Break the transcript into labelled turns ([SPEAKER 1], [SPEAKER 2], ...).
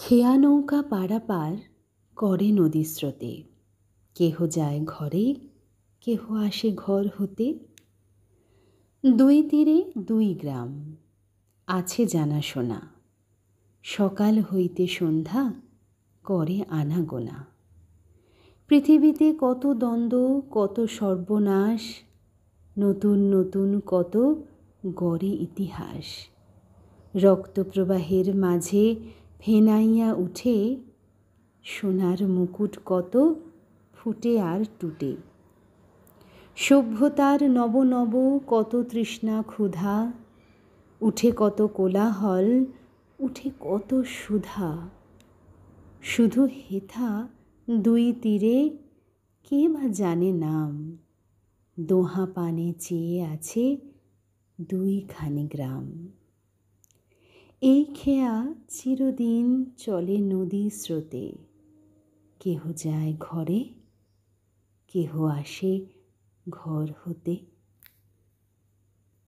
[SPEAKER 1] খেয়া নৌকা পারাপার করে নদী স্রোতে, কেহ যায় ঘরে, কেহ আসে ঘর হতে। দুই তীরে দুই গ্রাম, আছে জানাশোনা, সকাল হইতে সন্ধ্যা করে আনাগোনা। পৃথিবীতে কত দ্বন্দ্ব, কত সর্বনাশ, নতুন নতুন কত গড়ে ইতিহাস। রক্তপ্রবাহের মাঝে ফেনাইয়া উঠে, সোনার মুকুট কত ফুটে আর টুটে। সভ্যতার নব নব কত তৃষ্ণা ক্ষুধা, উঠে কত কোলাহল, উঠে কত সুধা। শুধু হেথা দুই তীরে কে বা জানে নাম, দোহা পানে চেয়ে আছে দুইখানি গ্রাম। এই খেয়া চিরদিন চলে নদী স্রোতে, কেহ যায় ঘরে, কেহ আসে ঘর হতে।